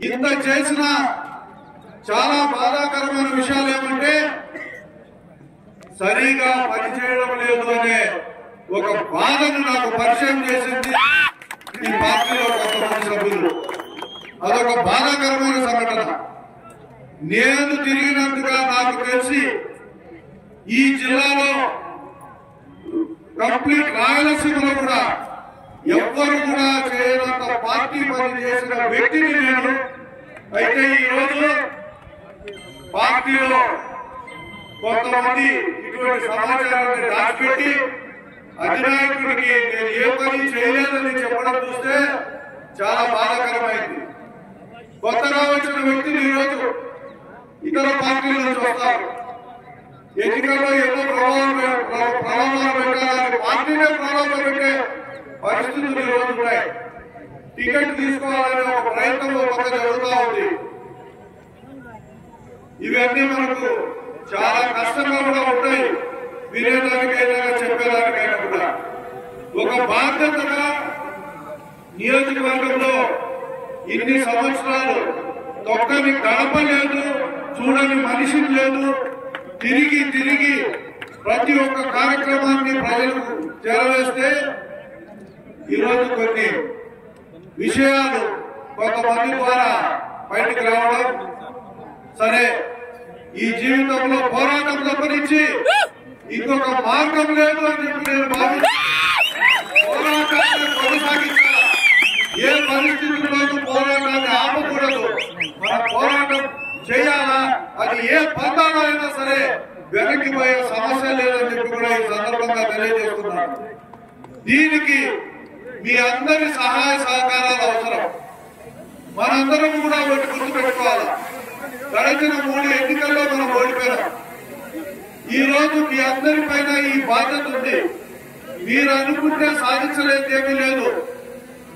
ఇంత చేసిన చాలా బాధాకరమైన విషయాలు ఏమంటే సరిగా పనిచేయడం లేదు అనే ఒక బాధను నాకు పరిచయం చేసింది ఈ పార్టీలో కొంతమంది సభ్యులు. అదొక బాధాకరమైన సంఘటన. నేను తిరిగినందుగా నాకు తెలిసి ఈ జిల్లాలో కంప్లీట్ రాయలసీమలో కూడా ఎవ్వరు కూడా చేయనంత పార్టీ పని చేసిన వ్యక్తిని నేను. అయితే ఈ రోజు పార్టీలో కొంతమంది ఇటువంటి సమాచారాన్ని దాచిపెట్టి అధినాయకుడికి నేను ఏ పని చేయలేదని చెప్పడం చూస్తే చాలా బాధాకరమైంది. కొత్తగా వచ్చిన వ్యక్తులు ఈరోజు ఇతర పార్టీల నుంచి వస్తారు. ఎన్నికల్లో ఎన్నో ప్రలోభాలు పెట్టాలని పార్టీనే ప్రలోభాలు పెట్టే పరిస్థితులు ఈరోజు ఉన్నాయి. టికెట్ తీసుకోవాలనే ఒక ప్రయత్నం ఒక జరుగుతూ ఉంది. ఇవన్నీ మనకు చాలా కష్టంగా కూడా ఉంటాయి, వినేదానికైనా చెప్పేదానికైనా కూడా. ఒక బాధ్యతగా నియోజకవర్గంలో ఇన్ని సంవత్సరాలు తొక్కని గడప లేదు, చూడని మనిషి లేదు. తిరిగి తిరిగి ప్రతి ఒక్క కార్యక్రమాన్ని ప్రజలకు చేరవేస్తే ఈరోజు కొన్ని విషయాలు కొంతమంది ద్వారా బయటికి రావడం, సరే ఈ జీవితంలో పోరాటం తప్పనించి ఇంకొక మార్గం లేదు అని చెప్పి నేను భావించి పోరాటాన్ని కొనసాగించాలి. ఏ పరిస్థితుల్లోనూ పోరాటాన్ని ఆపకూడదు. మన పోరాటం చేయాలా, అది ఏ పంతాలో అయినా సరే వెనక్కి పోయే సమస్య లేదని చెప్పి కూడా ఈ సందర్భంగా తెలియజేస్తున్నాను. దీనికి మీ అందరి సహాయ సహకారాలు అవసరం. మనందరం కూడా ఒకటి గుర్తుపెట్టుకోవాలి. గడిచిన 3 ఎన్నికల్లో మనం ఓడిపోయాం. ఈ రోజు మీ అందరి పైన ఈ బాధ్యత ఉంది. మీరు అనుకుంటే సాధించలేదు ఏమీ లేదు.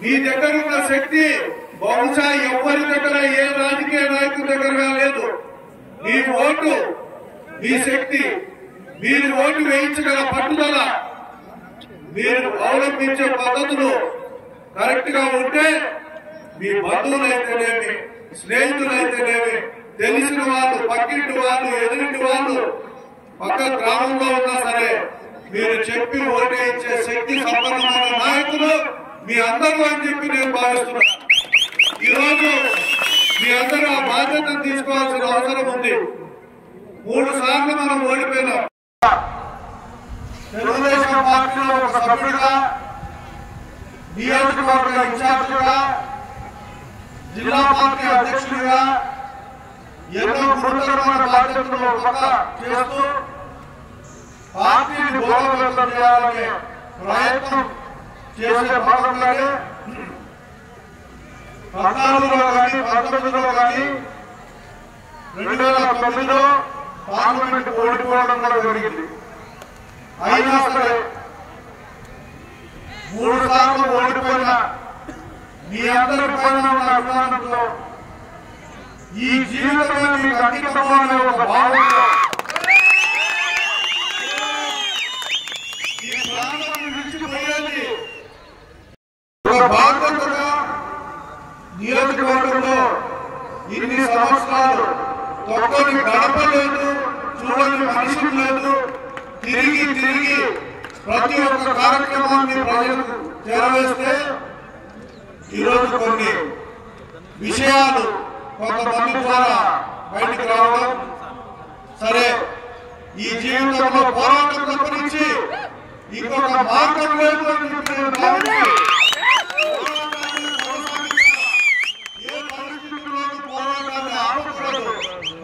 మీ దగ్గర ఉన్న శక్తి బహుశా ఎవరి దగ్గర, ఏ రాజకీయ నాయకుడి దగ్గర లేదు. మీ ఓటు, మీ శక్తి, మీరు ఓటు వేయించగల పట్టుదల, మీరు అవలంబించే పద్ధతులు కరెక్ట్ గా ఉంటే మీ బంధువులైతేనేమి, స్నేహితులైతేనేమి, తెలిసిన వాళ్ళు, పక్కింటి వాళ్ళు, ఎదురింటి వాళ్ళు, పక్క గ్రామంలో ఉన్నా సరే మీరు చెప్పి ఓటేయించే శక్తి సంపన్నమైన నాయకులు మీ అందరూ అని చెప్పి నేను భావిస్తున్నాను. ఈరోజు మీ అందరూ ఆ బాధ్యతను తీసుకోవాల్సిన అవసరం ఉంది. 3 సార్లు మనం ఓడిపోయినాం. తెలుగుదేశం పార్టీలో ఒక సభ్యుడిగా, నియోజకవర్గ ఇన్ఛార్జిగా, జిల్లా పార్టీ అధ్యక్షుడిగా ఎన్నో గురుతరమైన బాధ్యతలు చేస్తూ పార్టీని బలోపేతం చేయాలనే ప్రయత్నం చేసే భాగంగానే 14లో కానీ 19లో కానీ 2009లో పార్లమెంట్ ఓడిపోవడం కూడా జరిగింది. అయినా సరే 3 సార్లు ఓడిపోయిన మీ అందరి పైన ఉన్న అభిమానంతో ఈ జీవితమే మీకు అంకితమో అనే ఒక భావంతో ఈ ప్రాంతాన్ని విడిచిపోయేది ఒక బాధ్యతగా నియోజకవర్గంలో ఇన్ని సంవత్సరాలు తొక్కని గడప లేదు, చూడని మనిషి లేదు. తిరిగి తిరిగి ప్రతి ఒక్క కార్యక్రమాన్ని ప్రజలకు చేరవేస్తే ఈరోజు కొన్ని విషయాలు కొంతమంది ద్వారా బయటికి రావడం, సరే ఈ జీవితంలో పోరాటం తప్పనించి ఇంకొక మార్గం లేదు అని చెప్పి నేను భావించి పోరాటాన్ని కొనసాగించాలి. ఏ పరిస్థితుల్లోనూ పోరాటాన్ని ఆపకూడదు.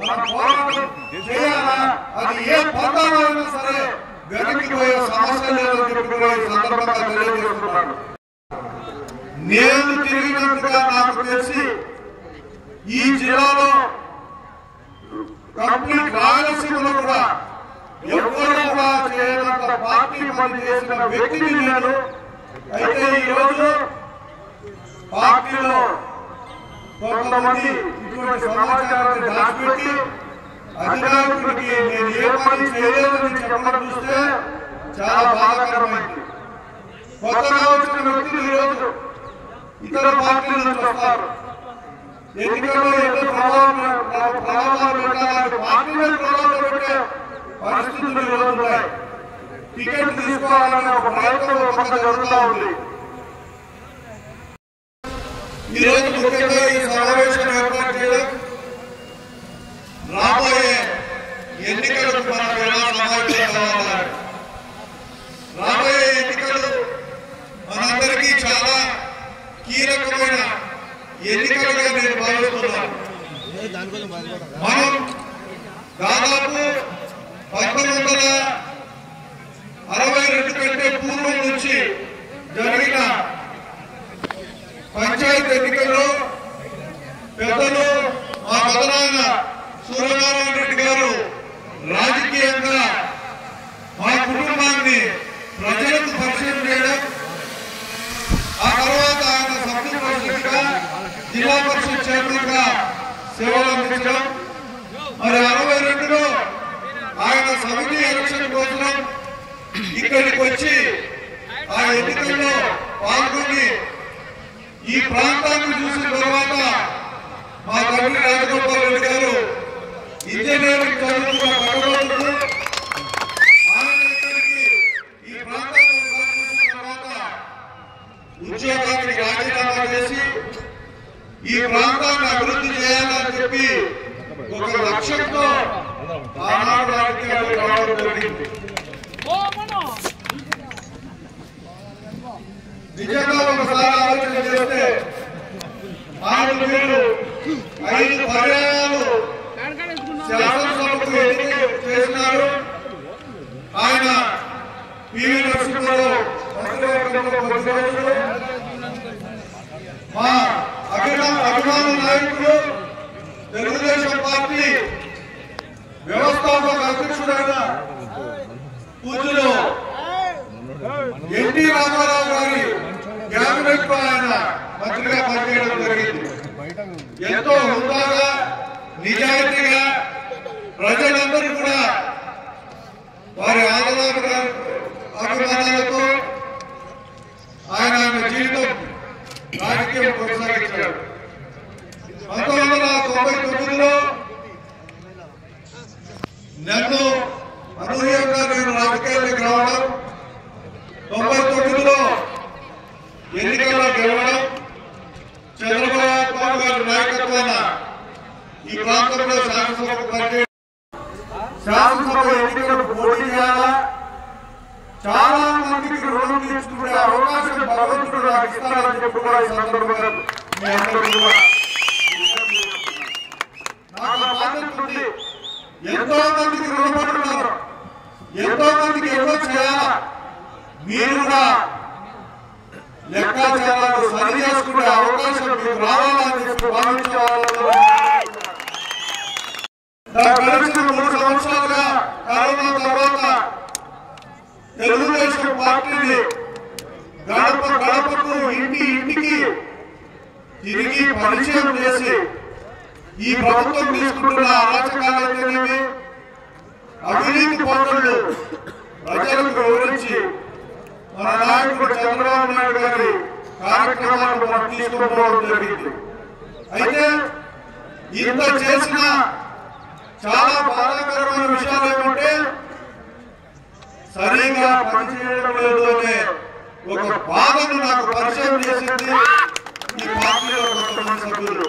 మనం పోరాటం చేయాలా, అది ఏ పంతాలో అయినా సరే వెనక్కి పోయే సమస్య లేదని చెప్పి కూడా ఈ సందర్భంగా తెలియజేస్తున్నాను. నేను తిరిగినందుగా నాకు తెలిసి ఈ జిల్లాలో కంప్లీట్ రాయలసీమలో కూడా ఎవ్వరు కూడా చేయనంత పార్టీ పని చేసిన వ్యక్తిని నేను. అయితే ఈ రోజు పార్టీలో కొంతమంది ఇటువంటి సమాచారాన్ని దాచిపెట్టి అధినాయకుడికి నేను ఏ పని చేయలేదని చెప్పడం చూస్తే చాలా బాధాకరమైంది. కొత్తగా వచ్చిన వ్యక్తులు ఈరోజు ఇతర పార్టీల నుంచి వస్తారు. ఎన్నికల్లో ఏదో ప్రభావాలు పెట్టాలని పార్టీలో ప్రభావాలు పెట్టే పరిస్థితులు ఈరోజు ఉన్నాయి. టికెట్ తీసుకోవాలనే ఒక ప్రయత్నం ఒక పక్క జరుగుతూ ఉంది. ఈరోజు ముఖ్యంగా ఈ సమావేశం ఏర్పాటు చేయడం రాబోయే ఎన్నికలకు మనం ఎలా సమావేశం కావాలి. రాబోయే ఎన్నికలు మనందరికీ చాలా కీలకమైన ఎన్నికలుగా నేను భావిస్తున్నాను. మనం దాదాపు 1962 కంటే పూర్వం నుంచి జరిగిన పంచాయతీ ఎన్నికల్లో పెద్దలు మా మొదలైన సూర్యనారాయణ రెడ్డి గారు రాజకీయంగా మా కుటుంబాన్ని ప్రజలకు పరిచయం చేయడం, ఆ తర్వాత ఆయన సభ్యుల పరిషత్గా జిల్లా పరిషత్ చైర్మన్ గా సేవలు అందించడం, మరి 62లో ఆయన సమితి ఎలక్షన్ కోసం ఇక్కడికి వచ్చి ఆ ఎన్నికల్లో పాల్గొని ఈ ప్రాంతాన్ని చూసిన తర్వాత మా తండ్రి రాజగోపాల్ రెడ్డి గారు ఇంజనీరింగ్ చదువుతున్న పట్టణంలో ఆయన ఇక్కడికి ఈ ప్రాంతాన్ని చూసిన తర్వాత ఉద్యోగానికి రాజీనామా చేసి ఈ ప్రాంతాన్ని అభివృద్ధి చేయాలని చెప్పి ఒక లక్ష్యంతో ఆనాడు రాజకీయాలు రావడం జరిగింది. నిజంగా ఒకసారి ఆలోచన చేస్తే ఆయన మీరు 5 పర్యాయాలు శాసనసభకు ఎన్నిక చేసినారు. ఆయన పివి నరసింహారావు మంత్రివర్గంలో కొద్ది రోజులు మా అభిమాన నాయకులు తెలుగుదేశం పార్టీ వ్యవస్థాపక అధ్యక్షుడైన పూజలు ఎన్టీ రామారావు గారి క్యాబినెట్ లో ఆయన మంత్రిగా పనిచేయడం జరిగింది. ఎంతో హుందాగా నిజాయితీగా ప్రజలందరూ కూడా వారి అభిమానాలతో ఆయన జీవితం రాజకీయం కొనసాగించాడు. 1999లో నన్ను అనూహ్యంగా నేను రాజకీయాల్లోకి రావడం, 99లో ఎన్నికల్లో గెలవడం, చంద్రబాబు గారి నాయకత్వాన ఈ ప్రాంతంలో శాసనసభకు పనిచేయడం, శాసనసభ ఎన్నికలకు పోటీ చేయాలా, చాలా మందికి రుణం తీసుకునే అవకాశం భగవంతుడు నాకు ఇస్తారని చెప్పి కూడా ఈ సందర్భంగా మీ అందరూ కూడా నాకు బాధ్యత ఉంది. ఎంతో మందికి రుణపడుతున్నారు, ఎంతో మందికి ఏదో చేయాలా, మీరు కూడా లెక్కాచారాలు సరి చేసుకునే అవకాశం మీకు రావాలని చెప్పి భావించే వాళ్ళు గడిచిన 3 సంవత్సరాలుగా కరోనా తర్వాత తెలుగుదేశం పార్టీని గడప గడపకు ఇంటికి తిరిగి పరిచయం చేసి ఈ ప్రభుత్వం తీసుకుంటున్న అరాచకాలైతేనేమి అవినీతి పనులు ప్రజలకు వివరించి మన నాయకుడు చంద్రబాబు నాయుడు గారి కార్యక్రమాలను మనం తీసుకోవడం జరిగింది. అయితే ఇంత చేసిన చాలా బాధాకరమైన విషయాలు ఏమంటే సరిగా పనిచేయడం లేదు అనే ఒక బాధను నాకు పరిచయం చేసింది ఈ పార్టీలో కొంతమంది సభ్యులు.